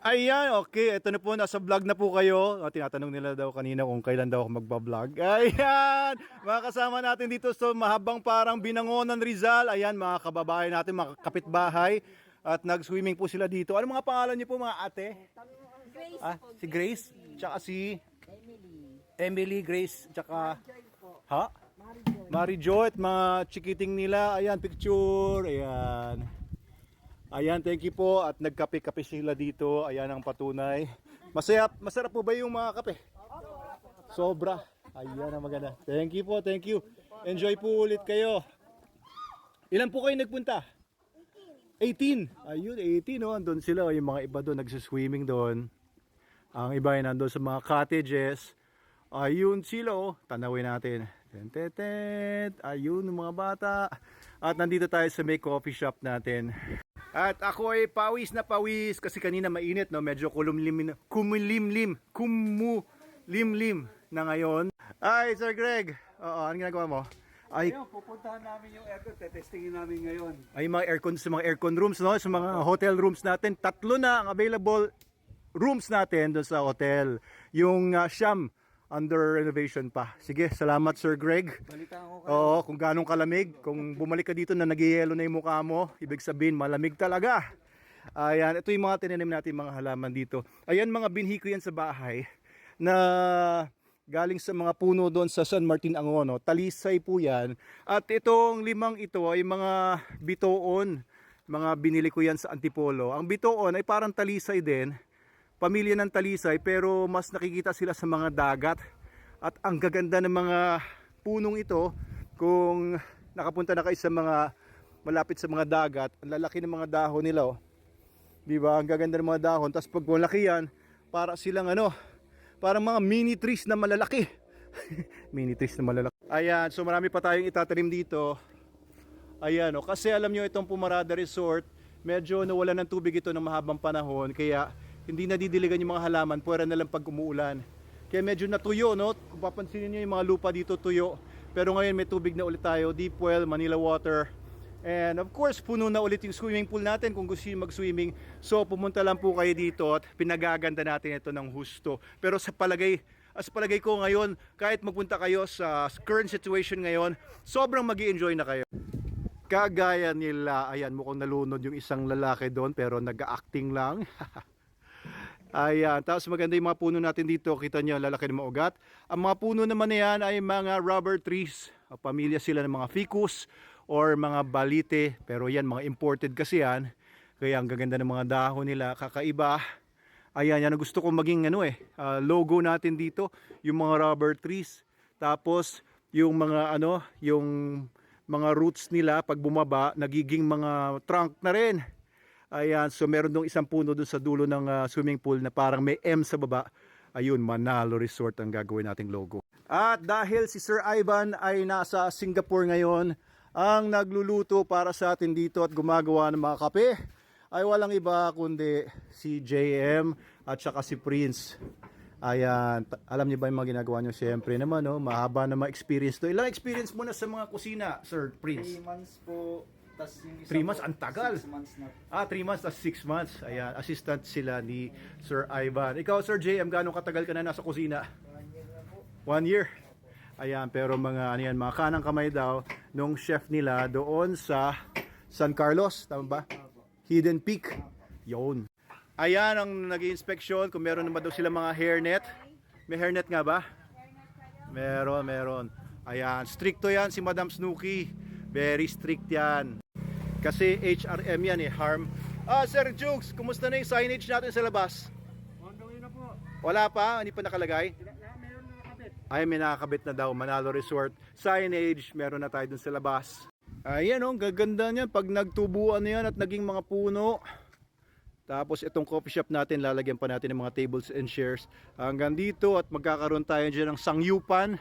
Ayan, okay. Ito na po, nasa vlog na po kayo. Tinatanong nila daw kanina kung kailan daw ako magbablog. Ayan, mga kasama natin dito sa mahabang parang Binangonan, Rizal. Ayan, mga kababayan natin, mga kapitbahay. At nag-swimming po sila dito. Ano mga pangalan niyo po, mga ate? Grace po. Si Grace, tsaka si Emily. Emily, Grace, tsaka... Joy po. Ha? Marijoy at mga chikiting nila. Ayan, picture. Ayan. Ayan, thank you po. At nagkape-kape sila dito. Ayan ang patunay. Masarap po ba yung mga kape? Sobra. Ayan ang maganda. Thank you po, thank you. Enjoy po ulit kayo. Ilan po kayo nagpunta? 18. Ayun, 18 no. Andun sila. Yung mga iba doon nagsiswimming doon. Ang iba ay nandun sa mga cottages. Ayun sila oh. Tanawin natin. Tentetet. Ayun yung mga bata. At nandito tayo sa may coffee shop natin. At ako ay pawis na pawis kasi kanina mainit no, medyo kumulimlim na ngayon. Ay, Sir Greg. Oo, ano ginagawa mo? Ay, Ayun, pupuntahan namin yung aircon, testingin namin ngayon. ay mga aircon sa mga aircon rooms no, sa mga hotel rooms natin. 3 na ang available rooms natin doon sa hotel. Yung Siam under renovation pa. Sige, salamat Sir Greg. Balitaan ko kayo. Oo, kung ganong kalamig, kung bumalik ka dito na nagyayelo na yung mukha mo, ibig sabihin malamig talaga. Ayan, ito yung mga tinanim natin mga halaman dito. Ayan, mga binhi ko yan sa bahay na galing sa mga puno doon sa San Martin Angono. Talisay po yan. At itong 5 ito ay mga bitoon. Mga binili ko yan sa Antipolo. Ang bitoon ay parang talisay din. Pamilya ng talisay pero mas nakikita sila sa mga dagat. At ang gaganda ng mga punong ito kung nakapunta na kayo sa mga malapit sa mga dagat, ang lalaki ng mga dahon nila oh. Di ba? Ang gaganda ng mga dahon. Tapos pag malaki yan, para silang parang mga mini trees na malalaki. Mini trees na malalaki. Ayan, so marami pa tayong itatanim dito. Ayan oh, kasi alam nyo itong Pumarada Resort, medyo nawalan ng tubig ito ng mahabang panahon, kaya hindi nadidiligan yung mga halaman, puwera na lang pag umuulan. Kaya medyo natuyo, no? Kung papansinin nyo yung mga lupa dito tuyo. Pero ngayon may tubig na ulit tayo, deep well, Manila water. And of course, puno na ulit yung swimming pool natin kung gusto nyo mag-swimming. So pumunta lang po kayo dito at pinagaganda natin ito ng husto. Pero sa palagay ko ngayon, kahit magpunta kayo sa current situation ngayon, sobrang mag-i-enjoy na kayo. Kagaya nila, ayan, mukhang nalunod yung isang lalaki doon pero nag-acting lang. Ayan, tapos maganda yung mga puno natin dito. Kita nyo, lalaki ng mga ugat. Ang mga puno naman na yan ay mga rubber trees. Pamilya sila ng mga ficus or mga balite. Pero yan, mga imported kasi yan. Kaya ang gaganda ng mga dahon nila, kakaiba. Ayan, yan ang gusto kong maging logo natin dito. Yung mga rubber trees. Tapos, yung mga yung mga roots nila pag bumaba, nagiging mga trunk na rin. Ayan, so meron dong isang puno doon sa dulo ng swimming pool na parang may M sa baba. Ayun, Manalo Resort ang gagawin nating logo. At dahil si Sir Ivan ay nasa Singapore ngayon, ang nagluluto para sa atin dito at gumagawa ng mga kape ay walang iba kundi si JM at saka si Prince. Ayan, alam niyo ba yung mga ginagawa niyo? Siyempre naman, no? Mahaba na ma-experience to. Ilang experience mo na sa mga kusina, Sir Prince? 3 months po. Tas yung 3 isa months, po, ang tagal. 6 months na. 3 months, tas 6 months. Ayan, assistant sila ni Sir Ivan. Ikaw, Sir JM, gano'ng katagal ka na nasa kusina? 1 year. Ayan, pero mga mga kanang kamay daw nung chef nila doon sa San Carlos, tama ba? Hidden Peak. Yun. Ayan ang nag-i-inspection kung meron naman daw sila mga hairnet. May hairnet nga ba? Meron. Ayan, stricto yan si Madam Snooki. Very strict yan. Kasi HRM yan harm. Sir Jukes, kumusta na yung signage natin sa labas? On the way na po. Wala pa? Hindi pa nakalagay? Meron na nakabit. Ay, may nakakabit na daw. Manalo Resort. Signage, meron na tayo dun sa labas. Ayan gaganda niyan. Pag nagtubuan na yan at naging mga puno. Tapos itong coffee shop natin, lalagyan pa natin ng mga tables and chairs. Hanggang dito at magkakaroon tayo dyan ng sangyupan.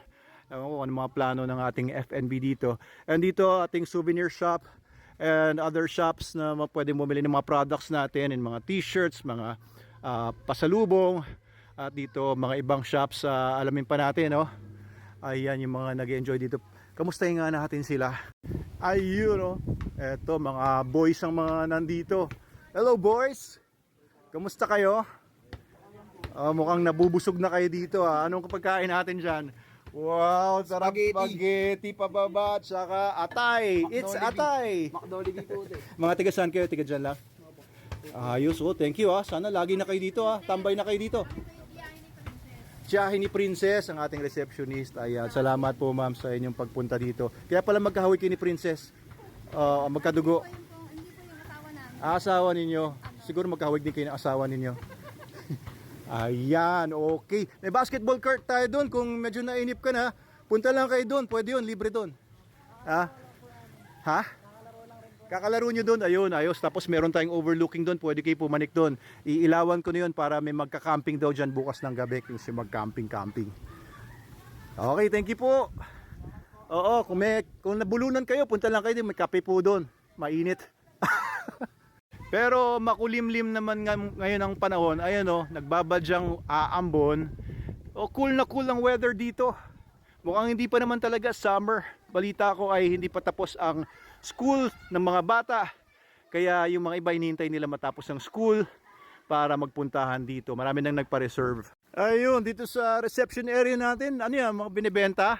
Ewan ko ano mga plano ng ating FNB dito. And dito ating souvenir shop and other shops na pwede bumili ng mga products natin, and mga t-shirts, mga pasalubong. At dito mga ibang shops, alamin pa natin, no? Ayan yung mga nag-enjoy dito. Kamustahin nga natin sila. Ayun, no? Eto mga boys ang mga nandito. Hello boys! Kamusta kayo? Mukhang nabubusog na kayo dito ah. Anong pagkain natin dyan? Wow, sarap spaghetti pababa at saka atay. It's atay. Mga tiga saan kayo? Tiga dyan lang? Ayos oh, thank you ah. Sana lagi na kayo dito ah. Tambay na kayo dito. Tiyahin ni Princess, ang ating receptionist. Ayan, salamat po ma'am sa inyong pagpunta dito. Kaya pala magkahawig kayo ni Princess. Magkadugo. Hindi po yung asawa namin. Asawa ninyo. Siguro magkahawig din kayo ng asawa ninyo. Ayan, okay. May basketball court tayo doon. Kung medyo nainip ka na, punta lang kayo doon. Pwede yun, libre doon. Ha? Ha? Kakalaro nyo doon. Ayun, ayos. Tapos meron tayong overlooking doon. Pwede kayo pumanik doon. Iilawan ko na yun para may magka-camping daw dyan bukas ng gabi. Kung si mag-camping-camping. Okay, thank you po. Oo, kung nabulunan kayo, punta lang kayo din. May kape po doon. Mainit. Pero makulimlim naman ngayon ang panahon. Ayan o, nagbabadyang aambon. O, cool na cool ang weather dito. Mukhang hindi pa naman talaga summer. Balita ko ay hindi pa tapos ang school ng mga bata. Kaya yung mga iba hinihintay nila matapos ang school para magpuntahan dito. Marami nang nagpa-reserve. Ayun, dito sa reception area natin, ano yan, mga binibenta?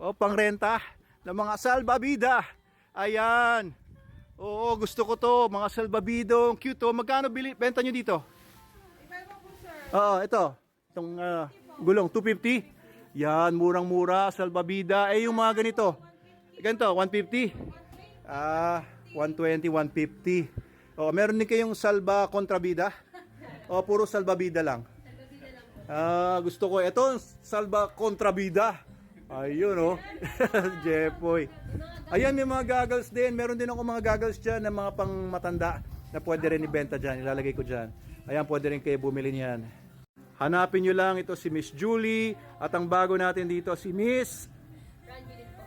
O, pangrenta ng mga salbabida. Ayan. Oo, gusto ko to, mga salbabidong cute to. Magkano benta nyo dito? Oo, ito. Itong gulong, 250. Yan, murang-mura, salbabida. Eh, yung mga ganito. Ganito, 150. 120, 150. O, meron din kayong salba kontrabida? O, puro salbabida lang? Gusto ko. Ito, salba kontrabida. Ayun, oh. Jepoy. Ayan, may mga goggles din. Meron din ako mga goggles dyan na mga pang matanda na pwede rin ibenta dyan. Ilalagay ko dyan. Ayan, pwede rin kayo bumili niyan. Hanapin nyo lang ito si Miss Julie. At ang bago natin dito si Miss Rangeline po.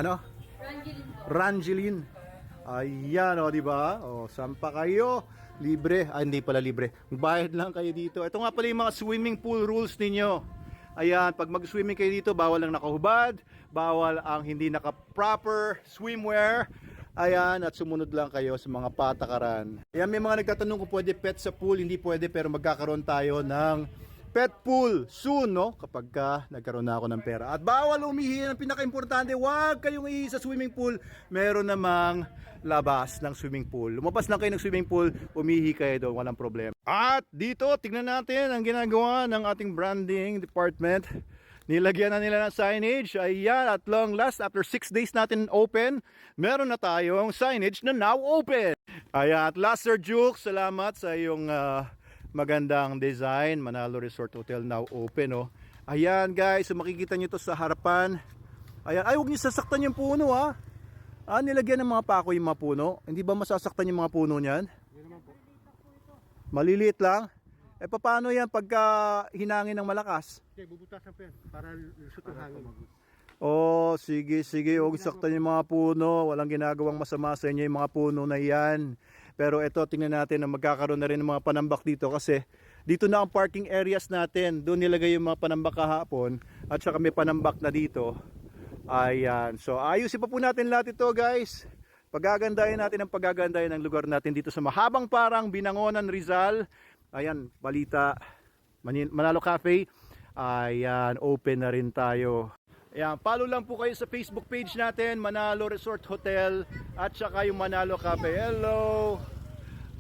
ano? Rangeline po. Rangeline. Ayan, o, diba? O, sampa kayo. Libre. Hindi pala libre. Magbayad lang kayo dito. Ito nga pala yung mga swimming pool rules ninyo. Ayan, pag mag-swimming kayo dito, bawal ang nakahubad, bawal ang hindi naka-proper swimwear. Ayan, at sumunod lang kayo sa mga patakaran. Ayan, may mga nagtatanong kung pwede pet sa pool. Hindi pwede, pero magkakaroon tayo ng pet pool soon, no? Kapag nagkaroon na ako ng pera. At bawal umihi. Ang pinaka-importante, huwag kayong ihi sa swimming pool. Meron namang labas ng swimming pool. Lumabas lang kayo ng swimming pool, umihi kayo doon, walang problema. At dito, tignan natin ang ginagawa ng ating branding department. Nilagyan na nila ng signage. Ayan, at long last, after 6 days natin open, meron na tayong signage na now open. Ayan, at last Sir Juke, salamat sa iyong magandang design. Manalo Resort Hotel now open, oh. Ayan guys, so makikita nyo to sa harapan. Ayan, ay huwag nyo sasaktan yung puno ha. Nilagyan ng mga pako yung mga puno. Hindi ba masasaktan yung mga puno niyan? Maliliit lang. Eh paano yan pagka hinangin ng malakas? Okay, bubutasan pa yan para lusot ang hangin. Oh, sige, sige. Huwag saktan yung mga puno. Walang ginagawang masama sa inyo yung mga puno na yan. Pero ito, tingnan natin na magkakaroon na rin ng mga panambak dito kasi dito na ang parking areas natin. Doon nilagay yung mga panambak kahapon at saka may panambak na dito. Ayan. So, ayusin pa po natin lahat ito, guys. Pagagandahin natin ang pagagandahin ng lugar natin dito sa Mahabang Parang, Binangonan, Rizal. Ayan, balita. Manalo Cafe. Ayan, open na rin tayo. Ayan, follow lang po kayo sa Facebook page natin, Manalo Resort Hotel at saka yung Manalo Cafe. Hello!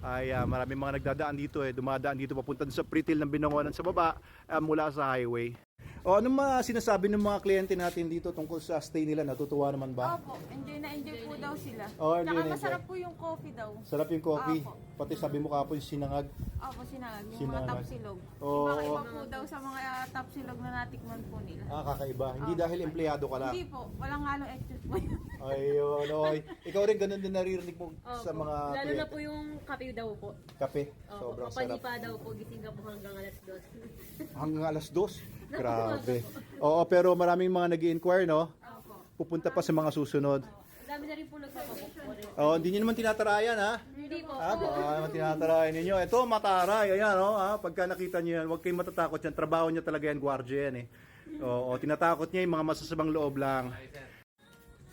Ayan, maraming mga nagdadaan dito dumadaan dito papunta sa Pritil ng Binangonan sa baba mula sa highway. O, anong mga sinasabi ng mga kliyente natin dito tungkol sa stay nila? Natutuwa naman ba? Opo, enjoy na enjoy po daw sila. Oh, enjoy Tsaka na enjoy. masarap po yung coffee daw. Sarap yung coffee. Opo. Pati sabi mo kapon sinangag. Opo, sinangag. Yung Sinangag. mga tapsilog. Oo. Iba-iba po daw sa mga tapsilog na natikman po nila. Kakaiba. Hindi dahil empleyado ka lang. Hindi po, walang halong extra po yun. Ayun, oy. Ikaw rin ganun din naririnig mo sa mga Lalo na kliyente. po yung kape daw po. Kape. Sobrang sarap. Papalipa daw po, gising ka po hanggang alas 2. Hanggang alas 2. Grabe. Oo, pero maraming mga nag-i-inquire, no? Opo. Pupunta pa sa mga susunod. Ang dami na rin po nagpapabook po rin. Oh, hindi niyo naman tinatarayan, ha? Hindi po. Baka naman tinatarayan ninyo. Ito, mataray. Ayan, no? Pagka nakita niyo yan, huwag kayong matatakot yan. Trabaho niya talaga yan, gwardiya yan, eh. Oo, tinatakot niya yung mga masasamang loob lang.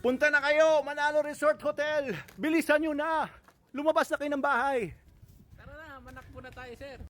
Punta na kayo, Manalo Resort Hotel. Bilisan niyo na. Lumabas na kayo ng bahay. Tara na, manak po na tayo, sir.